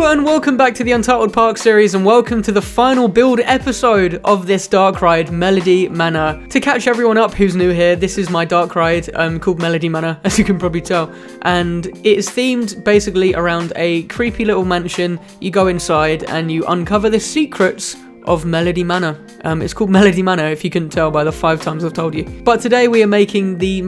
Hello and welcome back to the Untitled Park Series, and welcome to the final build episode of this dark ride, Melody Manor. To catch everyone up who's new here, this is my dark ride called Melody Manor, as you can probably tell, and it is themed basically around a creepy little mansion. You go inside and you uncover the secrets of Melody Manor. It's called Melody Manor, if you couldn't tell by the 5 times I've told you. But today we are making the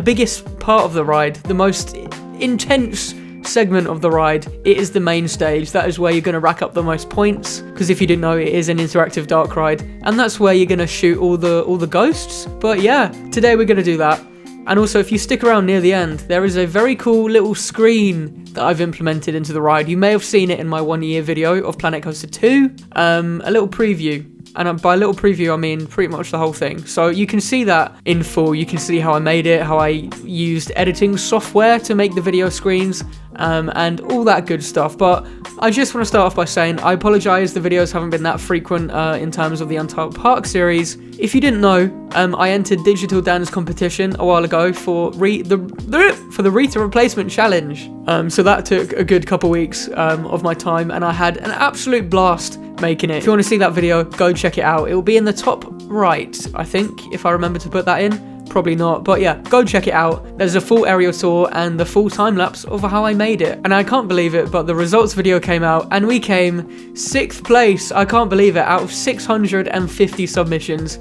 biggest part of the ride, the most intense segment of the ride. It is the main stage. That is where you're going to rack up the most points, because if you didn't know, it is an interactive dark ride, and that's where you're going to shoot all the ghosts. But yeah, today we're going to do that. And also, if you stick around near the end, there is a very cool little screen that I've implemented into the ride. You may have seen it in my 1-year video of Planet Coaster 2, a little preview. And by little preview, I mean pretty much the whole thing. So you can see that in full. You can see how I made it, how I used editing software to make the video screens, and all that good stuff. But I just want to start off by saying I apologize, the videos haven't been that frequent in terms of the Untitled Park series. If you didn't know, I entered Digital Dance competition a while ago for the Rita replacement challenge. So that took a good couple weeks of my time, and I had an absolute blast making it. If you want to see that video, go check it out. It will be in the top right, I think, if I remember to put that in. Probably not, but yeah, go check it out. There's a full aerial tour and the full time-lapse of how I made it. And I can't believe it, but the results video came out and we came 6th place. I can't believe it. Out of 650 submissions,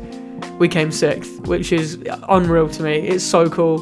we came 6th, which is unreal to me. It's so cool.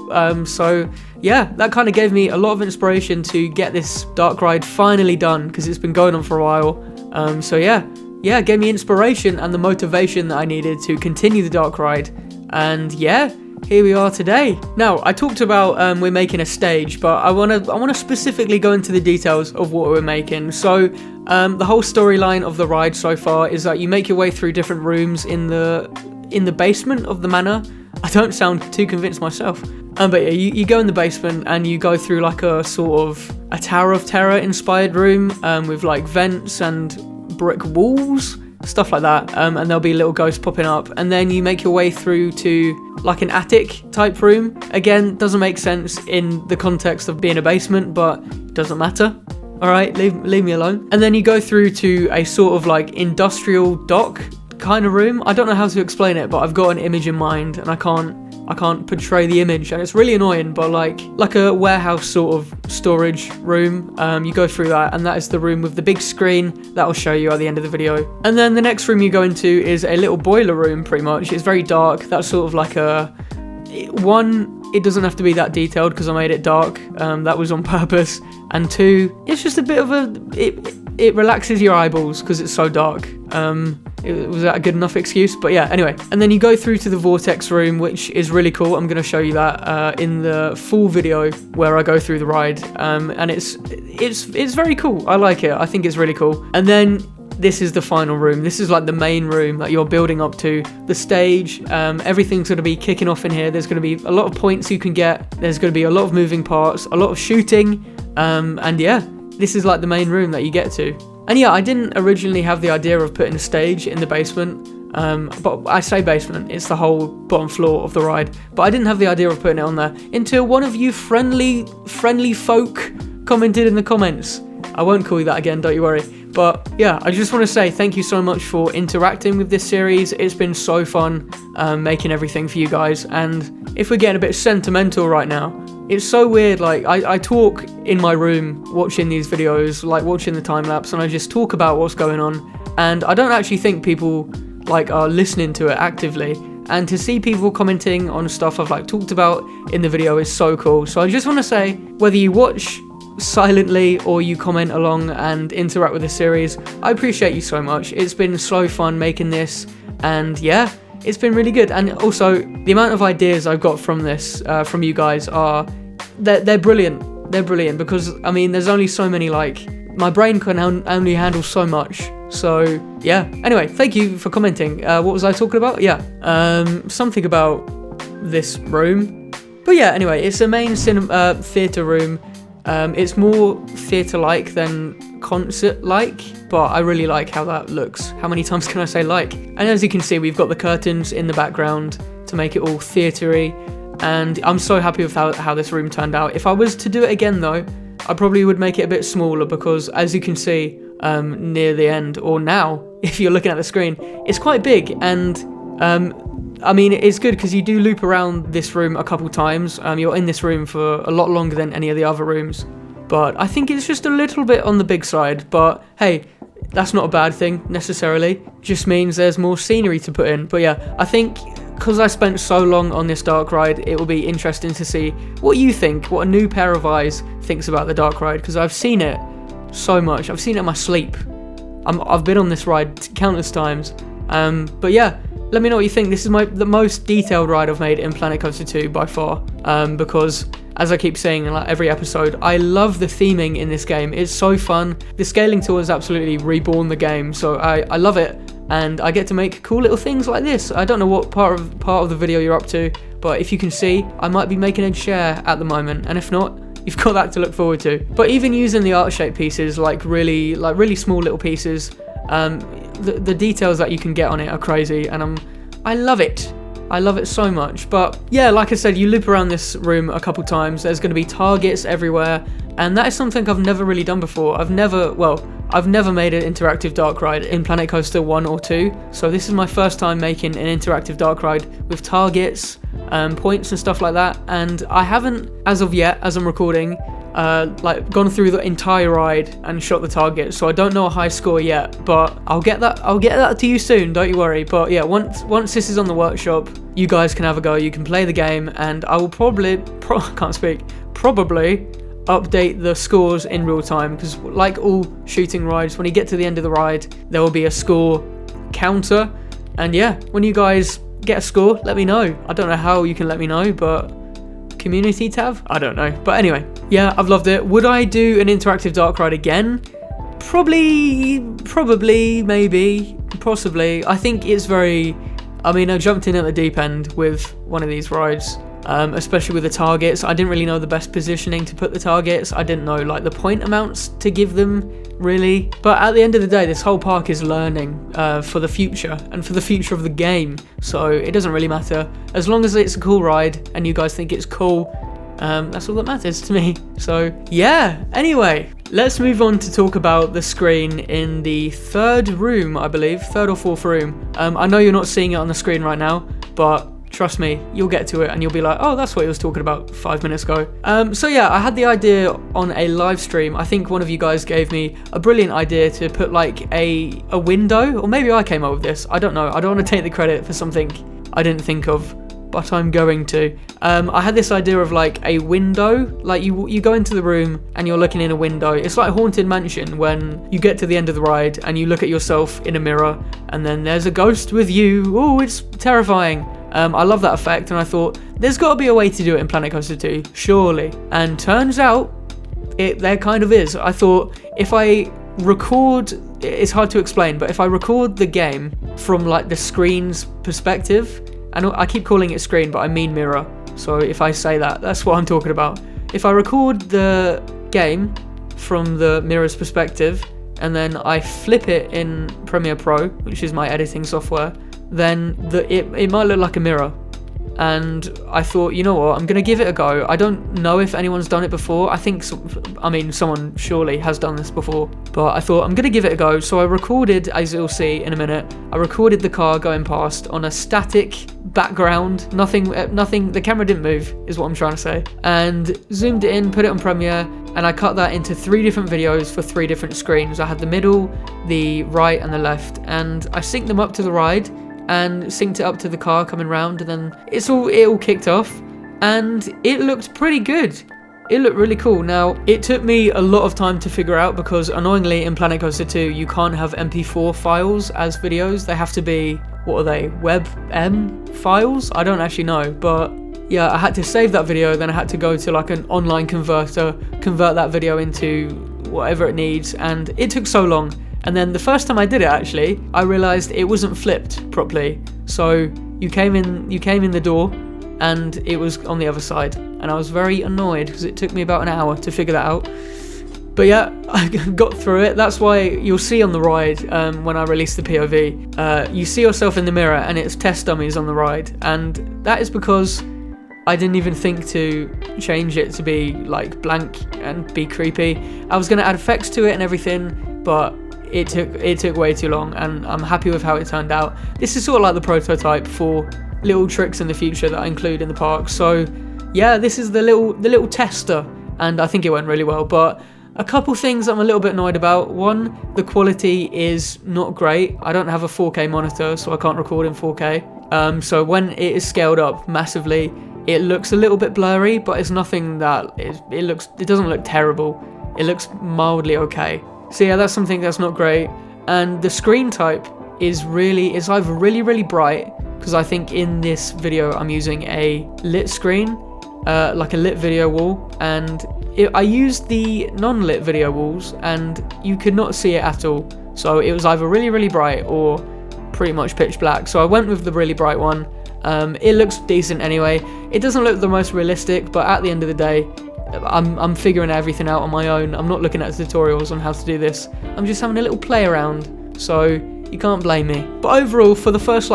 So yeah, that kind of gave me a lot of inspiration to get this dark ride finally done, because it's been going on for a while. So yeah, it gave me inspiration and the motivation that I needed to continue the dark ride. And yeah, here we are today. Now, I talked about we're making a stage, but I want to specifically go into the details of what we're making. So the whole storyline of the ride so far is that you make your way through different rooms in the basement of the manor. I don't sound too convinced myself. But yeah, you go in the basement and you go through like a sort of a Tower of Terror inspired room with like vents and brick walls, stuff like that, and there'll be little ghosts popping up, and then you make your way through to like an attic type room. Again, doesn't make sense in the context of being a basement, but it doesn't matter. Alright, leave me alone. And then you go through to a sort of like industrial dock kind of room. I don't know how to explain it, but I've got an image in mind and I can't portray the image, and it's really annoying, but like a warehouse sort of storage room. You go through that, and that is the room with the big screen that I'll show you at the end of the video. And then the next room you go into is a little boiler room, pretty much. It's very dark. That's sort of like it doesn't have to be that detailed because I made it dark. That was on purpose. And 2, it's just a bit of it relaxes your eyeballs because it's so dark. Was that a good enough excuse? But yeah, anyway. And then you go through to the vortex room, which is really cool. I'm going to show you that in the full video where I go through the ride. And it's very cool. I like it. I think it's really cool. And then this is the final room. This is like the main room that you're building up to. The stage, everything's going to be kicking off in here. There's going to be a lot of points you can get. There's going to be a lot of moving parts, a lot of shooting. And yeah, this is like the main room that you get to. And yeah, I didn't originally have the idea of putting a stage in the basement, but I say basement, it's the whole bottom floor of the ride, but I didn't have the idea of putting it on there until one of you friendly folk commented in the comments. I won't call you that again, don't you worry. But yeah, I just want to say thank you so much for interacting with this series. It's been so fun making everything for you guys, and if we're getting a bit sentimental right now, it's so weird. Like I talk in my room watching these videos, like watching the time-lapse, and I just talk about what's going on, and I don't actually think people like are listening to it actively, and to see people commenting on stuff I've like talked about in the video is so cool. So I just want to say, whether you watch silently or you comment along and interact with the series, I appreciate you so much. It's been so fun making this, and yeah, it's been really good. And also the amount of ideas I've got from this from you guys they're brilliant. They're brilliant, because I mean there's only so many, like my brain can only handle so much. So yeah, anyway, thank you for commenting. What was I talking about? Yeah, something about this room. But yeah, anyway, it's a main theatre room. It's more theatre-like than concert-like, but I really like how that looks. How many times can I say like? And as you can see, we've got the curtains in the background to make it all theatre-y, and I'm so happy with how this room turned out. If I was to do it again though, I probably would make it a bit smaller because, as you can see near the end, or now, if you're looking at the screen, it's quite big. And I mean, it's good because you do loop around this room a couple times. You're in this room for a lot longer than any of the other rooms. But I think it's just a little bit on the big side. But hey, that's not a bad thing necessarily. Just means there's more scenery to put in. But yeah, I think because I spent so long on this dark ride, it will be interesting to see what you think, what a new pair of eyes thinks about the dark ride, because I've seen it so much. I've seen it in my sleep. I've been on this ride countless times. But yeah, let me know what you think. This is the most detailed ride I've made in Planet Coaster 2 by far, because as I keep saying in like every episode, I love the theming in this game. It's so fun. The scaling tool has absolutely reborn the game, so I love it, and I get to make cool little things like this. I don't know what part of the video you're up to, but if you can see, I might be making a chair at the moment, and if not, you've got that to look forward to. But even using the art shape pieces, like really small little pieces, the details that you can get on it are crazy, and I love it. I love it so much. But yeah, like I said, you loop around this room a couple times. There's going to be targets everywhere, and that is something I've never really done before. I've never made an interactive dark ride in Planet Coaster 1 or 2, so this is my first time making an interactive dark ride with targets, points and stuff like that, and I haven't, as of yet, as I'm recording, gone through the entire ride and shot the target, so I don't know a high score yet, but I'll get that to you soon, don't you worry. But yeah, once this is on the workshop, you guys can have a go, you can play the game, and I will probably update the scores in real time, because like all shooting rides, when you get to the end of the ride, there will be a score counter, and yeah, when you guys get a score, let me know. I don't know how you can let me know, but community tab? I don't know. But anyway, yeah, I've loved it. Would I do an interactive dark ride again? Probably, maybe, possibly. I think it's very, I jumped in at the deep end with one of these rides, especially with the targets. I didn't really know the best positioning to put the targets. I didn't know like the point amounts to give them, really. But at the end of the day, this whole park is learning for the future and for the future of the game, so it doesn't really matter as long as it's a cool ride and you guys think it's cool. That's all that matters to me. So yeah, anyway, let's move on to talk about the screen in the third room, I believe, third or fourth room. I know you're not seeing it on the screen right now, but trust me, you'll get to it and you'll be like, oh, that's what he was talking about 5 minutes ago. So yeah, I had the idea on a live stream. I think one of you guys gave me a brilliant idea to put like a window, or maybe I came up with this. I don't know. I don't want to take the credit for something I didn't think of, but I'm going to. I had this idea of like a window, like you go into the room and you're looking in a window. It's like Haunted Mansion when you get to the end of the ride and you look at yourself in a mirror and then there's a ghost with you. Oh, it's terrifying. I love that effect, and I thought there's got to be a way to do it in Planet Coaster 2, surely. And turns out there kind of is. I thought if I record, it's hard to explain, but if I record the game from like the screen's perspective, and I keep calling it screen, but I mean mirror. So if I say that, that's what I'm talking about. If I record the game from the mirror's perspective, and then I flip it in Premiere Pro, which is my editing software, then it might look like a mirror. And I thought, you know what, I'm going to give it a go. I don't know if anyone's done it before. I think, someone surely has done this before. But I thought, I'm going to give it a go. So I recorded, as you'll see in a minute, I recorded the car going past on a static background. Nothing, the camera didn't move, is what I'm trying to say. And zoomed it in, put it on Premiere, and I cut that into 3 different videos for 3 different screens. I had the middle, the right, and the left. And I synced them up to the ride, and synced it up to the car coming round, and then it all kicked off, and it looked pretty good. It looked really cool. Now, it took me a lot of time to figure out, because annoyingly in Planet Coaster 2 you can't have MP4 files as videos. They have to be, what are they, WebM files? I don't actually know, but yeah, I had to save that video, then I had to go to like an online converter, convert that video into whatever it needs, and it took so long. And then the first time I did it, actually, I realized it wasn't flipped properly. So you came in the door and it was on the other side. And I was very annoyed because it took me about an hour to figure that out. But yeah, I got through it. That's why you'll see on the ride, when I release the POV, you see yourself in the mirror and it's test dummies on the ride. And that is because I didn't even think to change it to be like blank and be creepy. I was gonna add effects to it and everything, but it took way too long, and I'm happy with how it turned out. This is sort of like the prototype for little tricks in the future that I include in the park. So yeah, this is the little tester, and I think it went really well. But a couple things I'm a little bit annoyed about. One, the quality is not great. I don't have a 4K monitor, so I can't record in 4K. So when it is scaled up massively, it looks a little bit blurry, but it's nothing that it doesn't look terrible. It looks mildly okay. So yeah, that's something that's not great. And the screen type is either really bright, because I think in this video I'm using a lit screen, like a lit video wall, and I used the non-lit video walls and you could not see it at all. So it was either really bright or pretty much pitch black. So I went with the really bright one. It looks decent anyway. It doesn't look the most realistic, but at the end of the day, I'm figuring everything out on my own. I'm not looking at tutorials on how to do this. I'm just having a little play around, so you can't blame me. But overall, for the first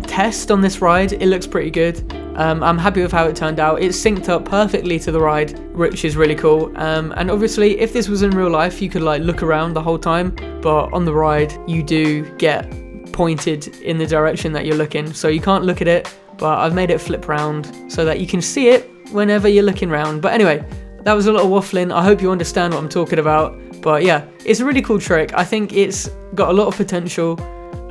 test on this ride, it looks pretty good. I'm happy with how it turned out. It's synced up perfectly to the ride, which is really cool. And obviously, if this was in real life, you could like look around the whole time, but on the ride, you do get pointed in the direction that you're looking, so you can't look at it, but I've made it flip round so that you can see it whenever you're looking around. But anyway, that was a lot of waffling. I hope you understand what I'm talking about. But yeah, it's a really cool trick. I think it's got a lot of potential.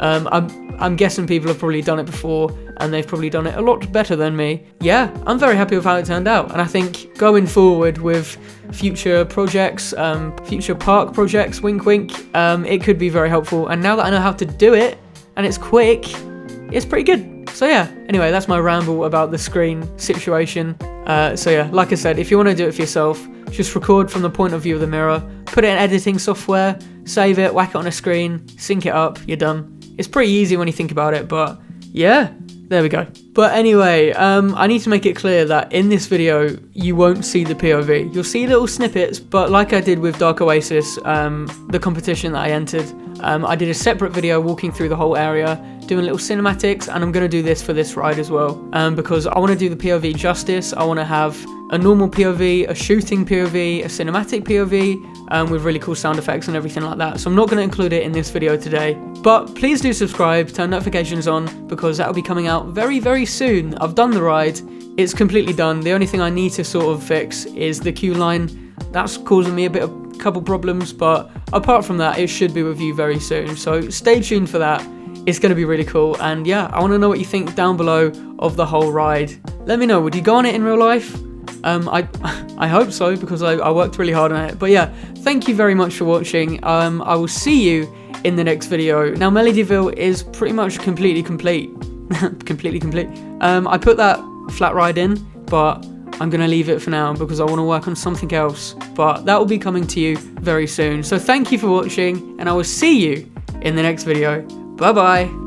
I'm guessing people have probably done it before, and they've probably done it a lot better than me. Yeah, I'm very happy with how it turned out, and I think going forward with future projects, future park projects, wink wink, it could be very helpful. And now that I know how to do it, and it's quick, it's pretty good. So yeah, anyway, that's my ramble about the screen situation. So yeah, like I said, if you want to do it for yourself, just record from the point of view of the mirror, put it in editing software, save it, whack it on a screen, sync it up, you're done. It's pretty easy when you think about it, but yeah, there we go. But anyway, I need to make it clear that in this video, you won't see the POV. You'll see little snippets, but like I did with Dark Oasis, the competition that I entered, I did a separate video walking through the whole area, doing little cinematics, and I'm going to do this for this ride as well, because I want to do the POV justice. I want to have a normal POV, a shooting POV, a cinematic POV, with really cool sound effects and everything like that. So I'm not going to include it in this video today, but please do subscribe, turn notifications on, because that will be coming out very soon. I've done the ride, it's completely done. The only thing I need to sort of fix is the queue line. That's causing me a couple problems, but apart from that, it should be with you very soon. So stay tuned for that. It's going to be really cool. And yeah, I want to know what you think down below of the whole ride. Let me know, would you go on it in real life? I hope so, because I worked really hard on it. But yeah, thank you very much for watching. I will see you in the next video. Now, Melodyville is pretty much completely complete. Completely complete. I put that flat ride in, but I'm going to leave it for now because I want to work on something else. But that will be coming to you very soon. So thank you for watching, and I will see you in the next video. Bye bye.